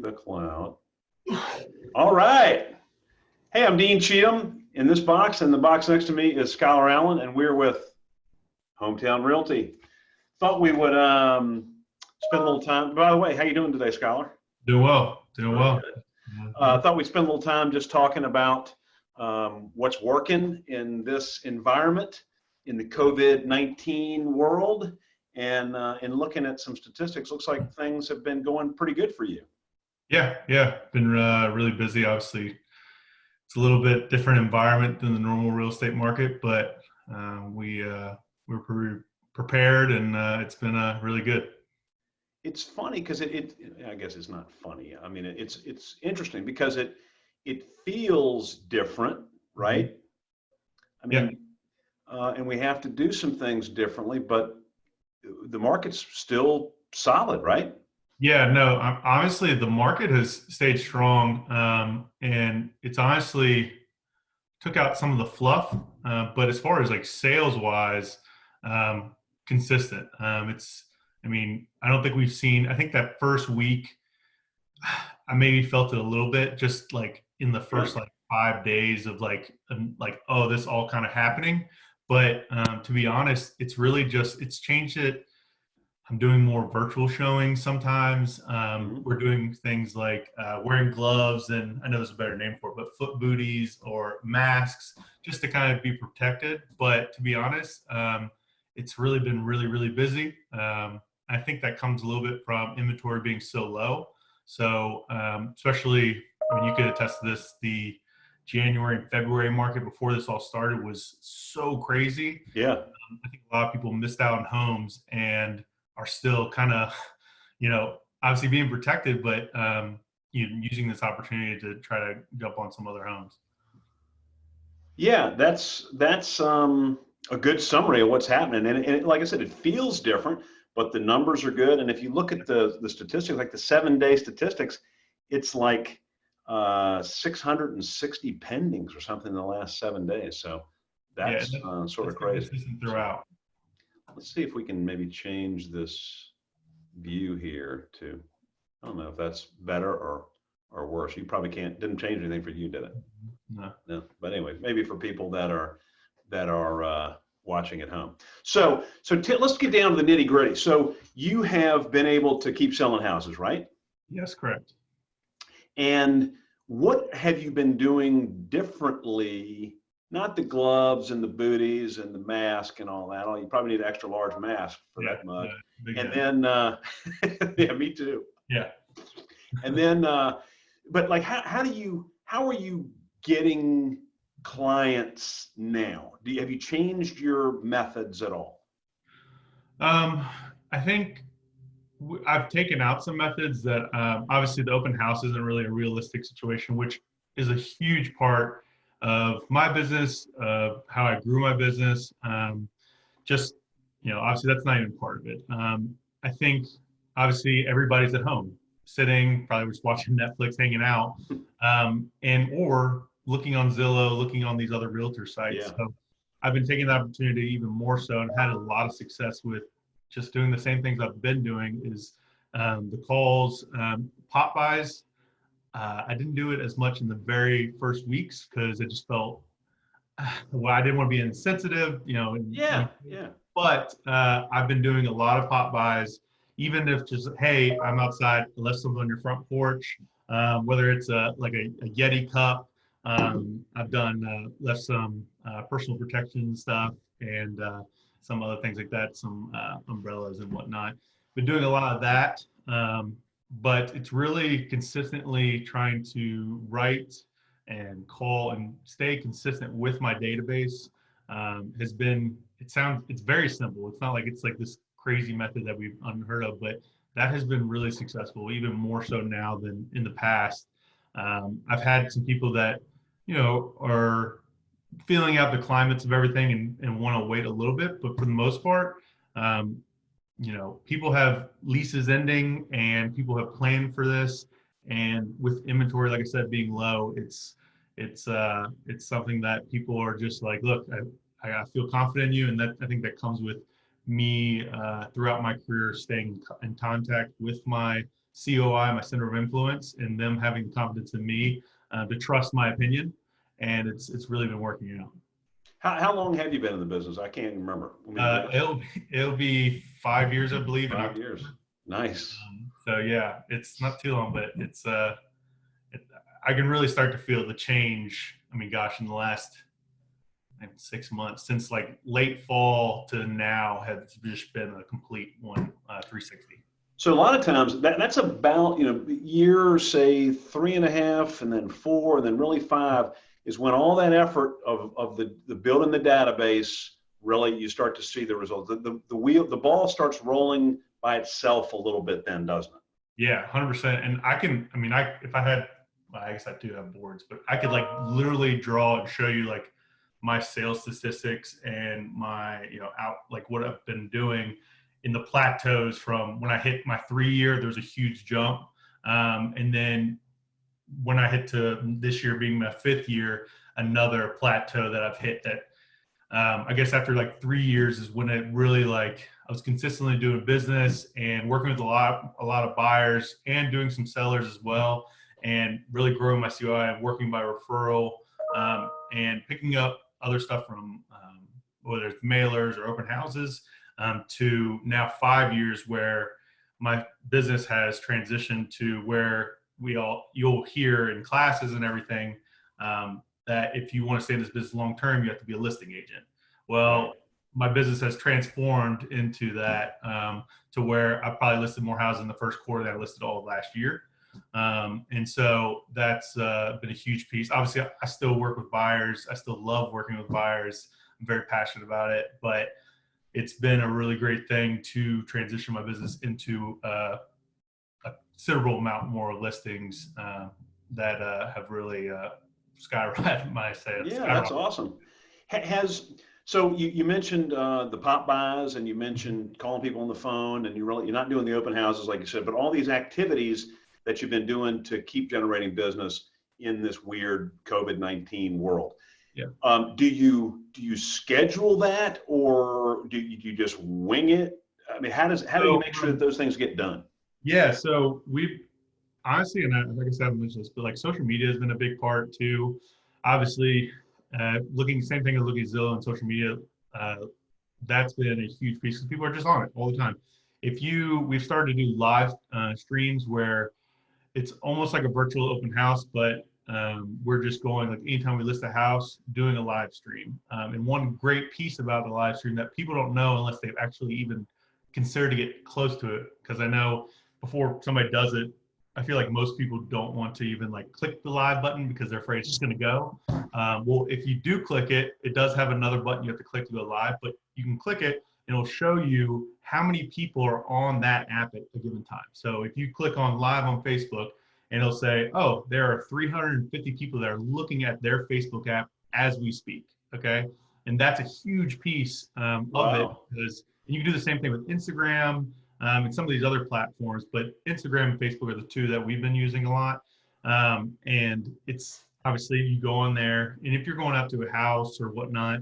the cloud. All right. Hey, I'm Dean Cheatham. In this box, and the box next to me is Skyler Allen, and we're with Hometown Realty. Thought we would spend a little time. By the way, how you doing today, Skyler? Doing well, doing well. Thought we'd spend a little time just talking about what's working in this environment in the COVID-19 world, and looking at some statistics. Looks like things have been going pretty good for you. Yeah. Been really busy. Obviously, it's a little bit different environment than the normal real estate market, but we're pretty prepared, and it's been really good. It's funny because I guess it's not funny. I mean, it's interesting because it feels different, right? I mean, and we have to do some things differently, but the market's still solid, right? Yeah, no, honestly, the market has stayed strong, and it's honestly took out some of the fluff, but as far as like sales wise, consistent. I mean, I don't think we've seen, I think that first week, I maybe felt it a little bit, just like in the first like 5 days of oh, this all kind of happening. But to be honest, it's really just, it's changed it. I'm doing more virtual showings sometimes. We're doing things like wearing gloves, and I know there's a better name for it, but foot booties or masks, just to kind of be protected. But to be honest, it's really been really busy. I think that comes a little bit from inventory being so low. So especially, I mean, you could attest to this, the January and February market before this all started was so crazy. Yeah. I think a lot of people missed out on homes and are still kind of, obviously being protected, but using this opportunity to try to jump on some other homes. Yeah, that's a good summary of what's happening. And like I said, it feels different, but the numbers are good. And if you look at the statistics, like the 7-day statistics, it's like 660 pendings or something in the last 7 days. So that's sort of crazy. Throughout. Let's see if we can maybe change this view here to, I don't know if that's better or worse. You probably didn't change anything for you, did it? No. But anyway, maybe for people that are watching at home. So let's get down to the nitty gritty. So you have been able to keep selling houses, right? Yes, correct. And what have you been doing differently? Not the gloves and the booties and the mask and all that. You probably need an extra large mask for that mug. And then, yeah, me too. Yeah. And then, but like, how are you getting clients now? Have you changed your methods at all? I think I've taken out some methods that obviously the open house isn't really a realistic situation, which is a huge part of my business, of how I grew my business. Obviously that's not even part of it. I think obviously everybody's at home, sitting, probably just watching Netflix, hanging out, or looking on Zillow, looking on these other realtor sites. Yeah. So I've been taking the opportunity even more so, and had a lot of success with just doing the same things I've been doing, is the calls, pop buys. I didn't do it as much in the very first weeks because I just felt, well, I didn't want to be insensitive, Yeah. But I've been doing a lot of pop buys, even if just, hey, I'm outside, I left something on your front porch, whether it's like a Yeti cup. I've done left some personal protection stuff and some other things like that, some umbrellas and whatnot. Been doing a lot of that. But it's really consistently trying to write and call and stay consistent with my database. Has been, it's very simple. It's not like it's like this crazy method that we've unheard of, but that has been really successful, even more so now than in the past. I've had some people that, are feeling out the climates of everything and want to wait a little bit, but for the most part, people have leases ending and people have planned for this. And with inventory, like I said, being low, it's something that people are just like, look, I feel confident in you. And that, I think that comes with me throughout my career, staying in contact with my COI, my center of influence, and them having confidence in me to trust my opinion. And it's really been working out. How long have you been in the business? I can't remember. It'll be 5 years, I believe. 5 years. Nice. So yeah, it's not too long, but I can really start to feel the change. I mean, gosh, in the last 6 months, since like late fall to now, has just been a complete 360. So a lot of times that's about, year, say 3.5 and then 4 and then really 5 is when all that effort of the building the database, really you start to see the results. The ball starts rolling by itself a little bit then, doesn't it? Yeah, 100%. And if I had, well, I guess I do have boards, but I could like literally draw and show you like my sales statistics and my, like what I've been doing in the plateaus from when I hit my 3-year, there's a huge jump. And then when I hit to this year being my 5th year, another plateau that I've hit that I guess after like 3 years is when it really like I was consistently doing business and working with a lot of buyers and doing some sellers as well, and really growing my COI and working by referral and picking up other stuff from whether it's mailers or open houses to now 5 years where my business has transitioned to where you'll hear in classes and everything that if you want to stay in this business long term, you have to be a listing agent. Well, my business has transformed into that to where I probably listed more houses in the first quarter than I listed all of last year. And so that's been a huge piece. Obviously, I still work with buyers. I still love working with buyers. I'm very passionate about it, but it's been a really great thing to transition my business into a considerable amount more listings that have really skyrocketed my sales. Yeah, that's awesome. So you mentioned the pop buys and you mentioned calling people on the phone, and you're not doing the open houses like you said, but all these activities that you've been doing to keep generating business in this weird COVID-19 world. Yeah. Do you schedule that, or do you just wing it? I mean, how do you make sure that those things get done? Yeah. So we've honestly, and like I said, I mentioned this, but like social media has been a big part too. Obviously, same thing as looking at Zillow and social media. That's been a huge piece because people are just on it all the time. We've started to do live streams where it's almost like a virtual open house, but we're just going like anytime we list a house, doing a live stream. And one great piece about the live stream that people don't know unless they've actually even considered to get close to it, because I know before somebody does it, I feel like most people don't want to even like click the live button because they're afraid it's just going to go. Well, if you do click it, it does have another button you have to click to go live, but you can click it and it'll show you how many people are on that app at a given time. So if you click on live on Facebook, and it'll say, oh, there are 350 people that are looking at their Facebook app as we speak, okay? And that's a huge piece of it, because you can do the same thing with Instagram and some of these other platforms, but Instagram and Facebook are the two that we've been using a lot. And it's obviously you go on there, and if you're going out to a house or whatnot,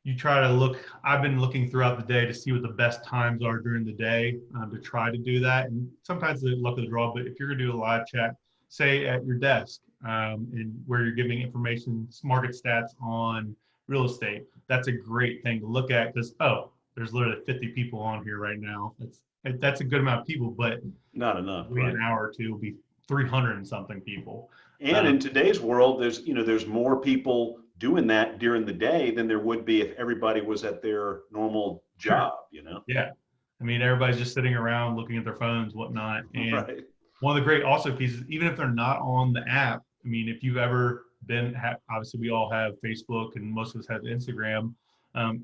you try to look. I've been looking throughout the day to see what the best times are during the day to try to do that. And sometimes the luck of the draw, but if you're gonna do a live chat, say at your desk and where you're giving information, market stats on real estate, that's a great thing to look at because, there's literally 50 people on here right now. That's a good amount of people, but not enough. Wait an hour or two will be 300 and something people. And in today's world, there's more people doing that during the day than there would be if everybody was at their normal job, Yeah. I mean, everybody's just sitting around looking at their phones, whatnot. And right. One of the great also pieces, even if they're not on the app, I mean, if you've ever obviously we all have Facebook and most of us have Instagram,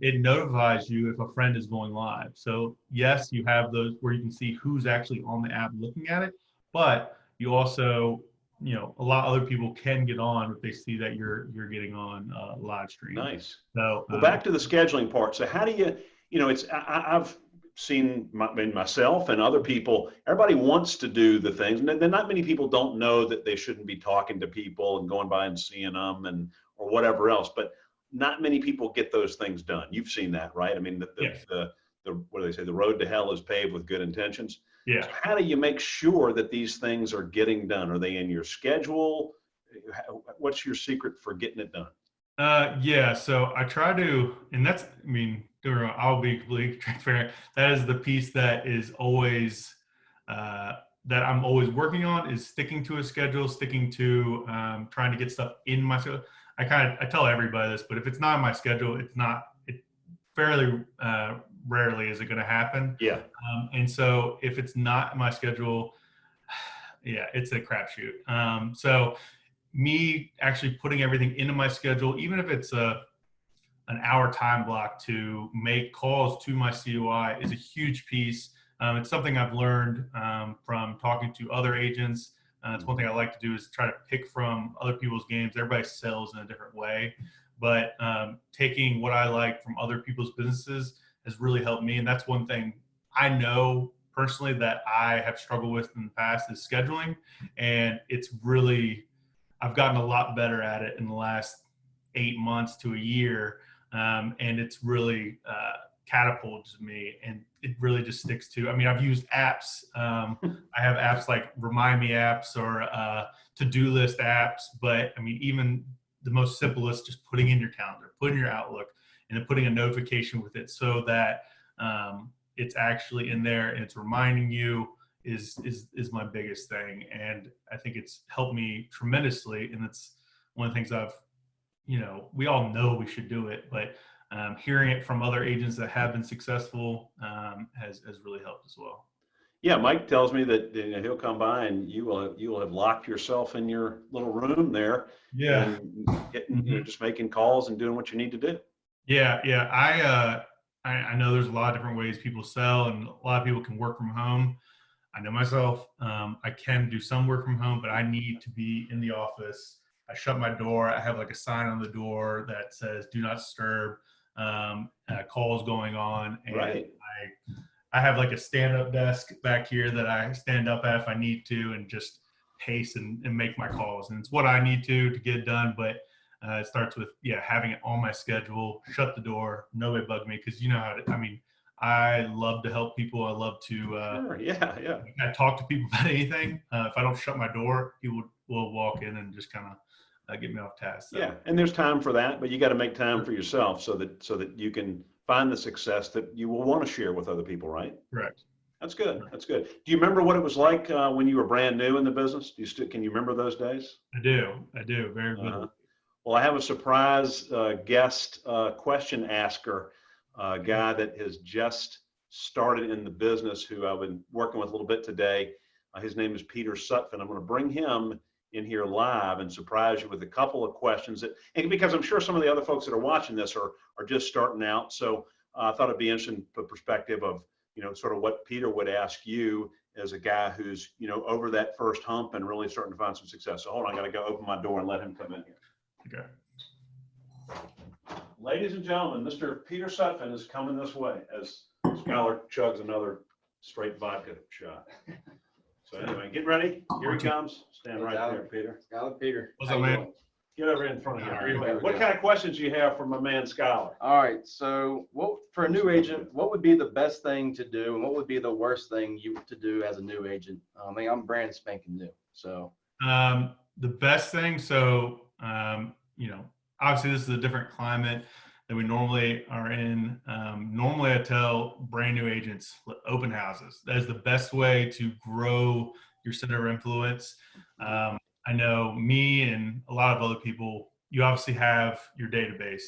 it notifies you if a friend is going live. So yes, you have those where you can see who's actually on the app looking at it, but you also, a lot of other people can get on if they see that you're getting on live stream. Nice. So back to the scheduling part. So how do you, I've seen myself and other people, everybody wants to do the things, and then not many people don't know that they shouldn't be talking to people and going by and seeing them or whatever else, but not many people get those things done. You've seen that, right? I mean, yes. the what do they say? The road to hell is paved with good intentions. Yeah. So how do you make sure that these things are getting done? Are they in your schedule? What's your secret for getting it done? Yeah, so I try to, and that's, I mean, I'll be completely transparent. That is the piece that is always, uh, that I'm always working on, is sticking to a schedule, sticking to trying to get stuff in my schedule. I tell everybody this, but if it's not in my schedule, it fairly rarely is it going to happen. Yeah. And so if it's not in my schedule, yeah, it's a crapshoot. So me actually putting everything into my schedule, even if it's an hour time block to make calls to my COI, is a huge piece. It's something I've learned from talking to other agents. It's one thing I like to do is try to pick from other people's games. Everybody sells in a different way, but taking what I like from other people's businesses has really helped me. And that's one thing I know personally that I have struggled with in the past is scheduling. And it's really, I've gotten a lot better at it in the last 8 months to a year. And it's really catapulted me, and it really just sticks to, I mean, I've used apps. I have apps like Remind Me apps or to-do list apps, but I mean, even the most simplest, just putting in your calendar, putting your Outlook, and then putting a notification with it so that it's actually in there and it's reminding you is my biggest thing. And I think it's helped me tremendously. And it's one of the things we all know we should do it, but hearing it from other agents that have been successful has really helped as well. Yeah, Mike tells me that he'll come by and you will have locked yourself in your little room there. Yeah. And just making calls and doing what you need to do. Yeah. I know there's a lot of different ways people sell, and a lot of people can work from home. I know myself. I can do some work from home, but I need to be in the office. I shut my door. I have like a sign on the door that says "Do not disturb." Calls going on, and Right. I have like a stand-up desk back here that I stand up at if I need to, and just pace and make my calls. And it's what I need to get it done. But it starts with having it on my schedule. Shut the door. Nobody bug me, because you know how to. I mean, I love to help people. I love to. Sure. Yeah. I talk to people about anything. If I don't shut my door, people will walk in and just kind of get me off task. So. Yeah, and there's time for that, but you got to make time for yourself so that you can find the success that you will want to share with other people, right? Correct. That's good. That's good. Do you remember what it was like when you were brand new in the business? Can you remember those days? I do. Very vividly. Well, I have a surprise guest question asker, guy that has just started in the business, who I've been working with a little bit today. His name is Peter Sutphin. I'm going to bring him in here live and surprise you with a couple of questions and because I'm sure some of the other folks that are watching this are just starting out. So I thought it'd be interesting the perspective of, sort of what Peter would ask you as a guy who's, over that first hump and really starting to find some success. So hold on, I got to go open my door and let him come in here. Okay. Ladies and gentlemen, Mr. Peter Sutphin is coming this way as Skyler chugs another straight vodka shot. So anyway, get ready. Here he comes. Stand right there, Peter. Skyler, Peter. What's up, man? Get over in front of you. All right, What kind of questions do you have for my man Skyler? All right. So, for a new agent, what would be the best thing to do, and what would be the worst thing to do as a new agent? I mean, I'm brand spanking new. So, the best thing. So, obviously this is a different climate than we normally are in. Normally I tell brand new agents, open houses. That is the best way to grow your center of influence. I know me and a lot of other people, you obviously have your database,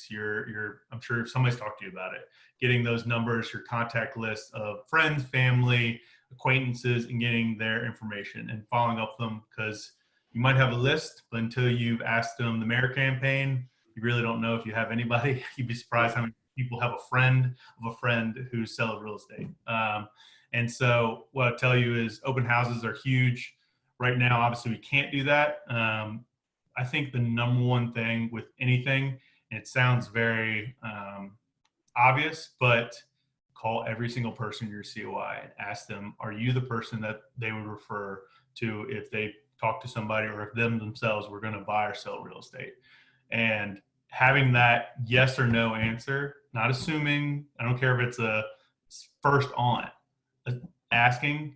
I'm sure somebody's talked to you about it, getting those numbers, your contact list of friends, family, acquaintances, and getting their information and following up with them, because you might have a list, but until you've asked them the mayor campaign, you really don't know if you have anybody. You'd be surprised how many people have a friend of a friend who sells real estate. And so what I tell you is open houses are huge. Right now, obviously, we can't do that. I think the number one thing with anything, and it sounds very obvious, but call every single person in your COI and ask them, are you the person that they would refer to if they talk to somebody, or if them themselves were going to buy or sell real estate? And having that yes or no answer, not assuming, I don't care if it's a first on, asking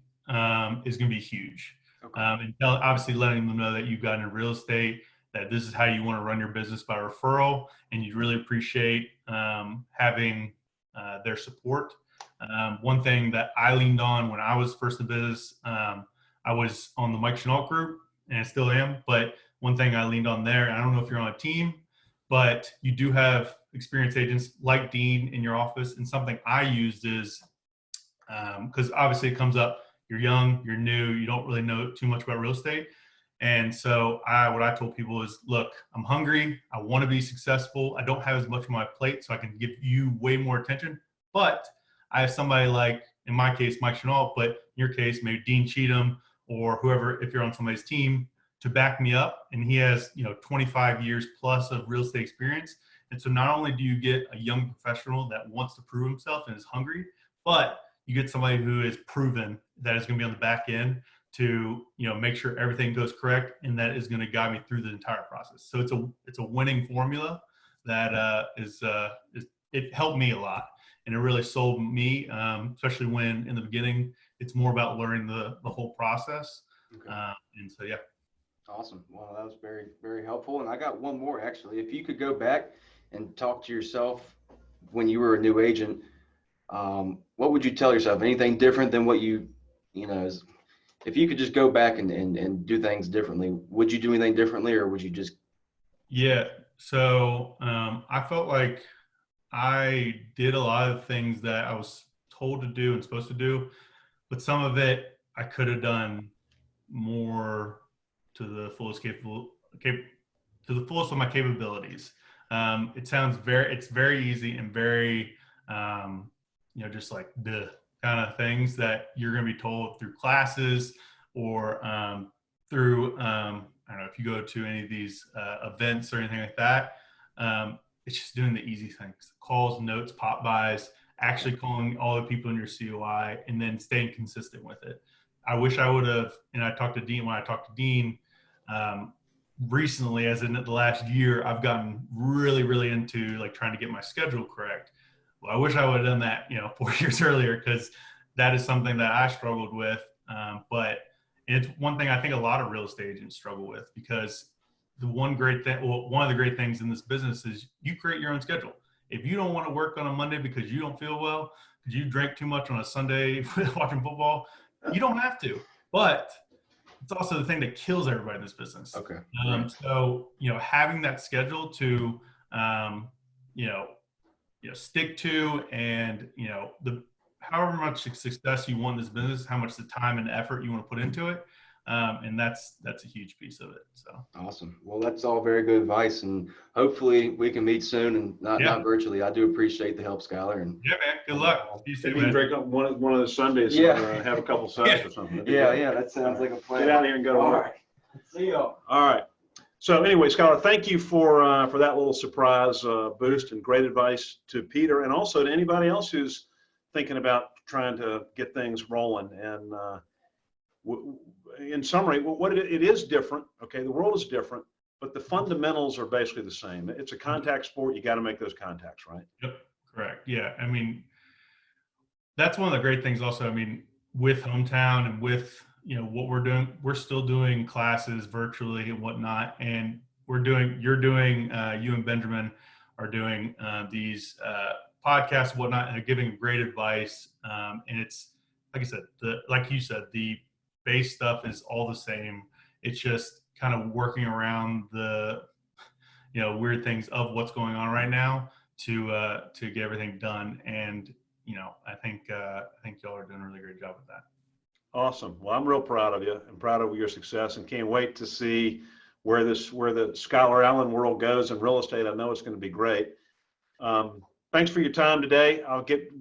is going to be huge. Okay. And obviously letting them know that you've gotten into real estate, that this is how you want to run your business by referral, and you'd really appreciate having their support. One thing that I leaned on when I was first in business, I was on the Mike Chenault group, and I still am. But one thing I leaned on there, I don't know if you're on a team, but you do have experienced agents like Dean in your office. And something I used is, because obviously it comes up, you're young, you're new, you don't really know too much about real estate. And so what I told people is, look, I'm hungry. I want to be successful. I don't have as much on my plate, so I can give you way more attention. But I have somebody like, in my case, Mike Chenault, but in your case, maybe Dean Cheatham or whoever, if you're on somebody's team, to back me up. And he has, 25 years plus of real estate experience. And so not only do you get a young professional that wants to prove himself and is hungry, but you get somebody who is proven that is going to be on the back end to make sure everything goes correct, and that is going to guide me through the entire process. So it's a winning formula that it helped me a lot, and it really sold me, especially when in the beginning it's more about learning the whole process. Okay. And so yeah. Awesome. Well, that was very, very helpful. And I got one more actually. If you could go back and talk to yourself when you were a new agent, what would you tell yourself? Anything different than what if you could just go back and do things differently, would you do anything differently, or would you just? Yeah. So I felt like I did a lot of things that I was told to do and supposed to do, but some of it I could have done more to the fullest of my capabilities. It's very easy and very, just like the kind of things that you're going to be told through classes or through, I don't know, if you go to any of these events or anything like that. It's just doing the easy things: calls, notes, pop buys, actually calling all the people in your COI, and then staying consistent with it. I wish I would have, and I talked to Dean, recently, as in the last year, I've gotten really, really into like trying to get my schedule correct. Well, I wish I would have done that, 4 years earlier, because that is something that I struggled with. But it's one thing I think a lot of real estate agents struggle with, because one of the great things in this business is you create your own schedule. If you don't want to work on a Monday because you don't feel well, because you drank too much on a Sunday watching football, you don't have to. But it's also the thing that kills everybody in this business. Okay. So, having that schedule to, stick to, and, however much success you want in this business, how much the time and effort you want to put into it. And that's a huge piece of it. So awesome. Well, that's all very good advice, and hopefully we can meet soon, and not virtually. I do appreciate the help, Skyler. And yeah, man, good luck. You can break up one of the Sundays. Yeah. Have a couple sides or something. Yeah, that sounds like a plan. Get out here and go to work. All right. See y'all. All right. So anyway, Skyler, thank you for that little surprise boost, and great advice to Peter, and also to anybody else who's thinking about trying to get things rolling. And in summary, what it is different. Okay, the world is different, but the fundamentals are basically the same. It's a contact sport. You got to make those contacts, right? Yep, correct. Yeah, I mean, that's one of the great things. Also, I mean, with Hometown and with what we're doing, we're still doing classes virtually and whatnot, and you and Benjamin are doing these podcasts and whatnot, and they're giving great advice. And it's like I said, like you said, the base stuff is all the same. It's just kind of working around the weird things of what's going on right now to get everything done. And I think y'all are doing a really great job with that. Awesome. Well, I'm real proud of you and proud of your success, and can't wait to see where the Skyler Allen world goes in real estate. I know it's going to be great. Thanks for your time today. I'll get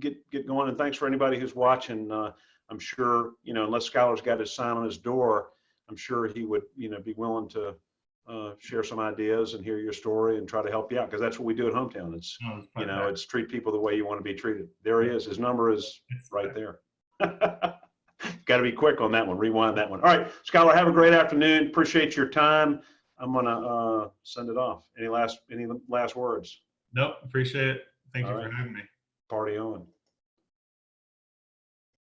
going, and thanks for anybody who's watching. I'm sure, unless Skyler's got his sign on his door, I'm sure he would, be willing to share some ideas and hear your story and try to help you out, because that's what we do at Hometown. It's, it's treat people the way you want to be treated. There he is. His number is right there. Got to be quick on that one. Rewind that one. All right, Skyler, have a great afternoon. Appreciate your time. I'm going to send it off. Any last words? Nope. Appreciate it. Thank you for having me. Party on.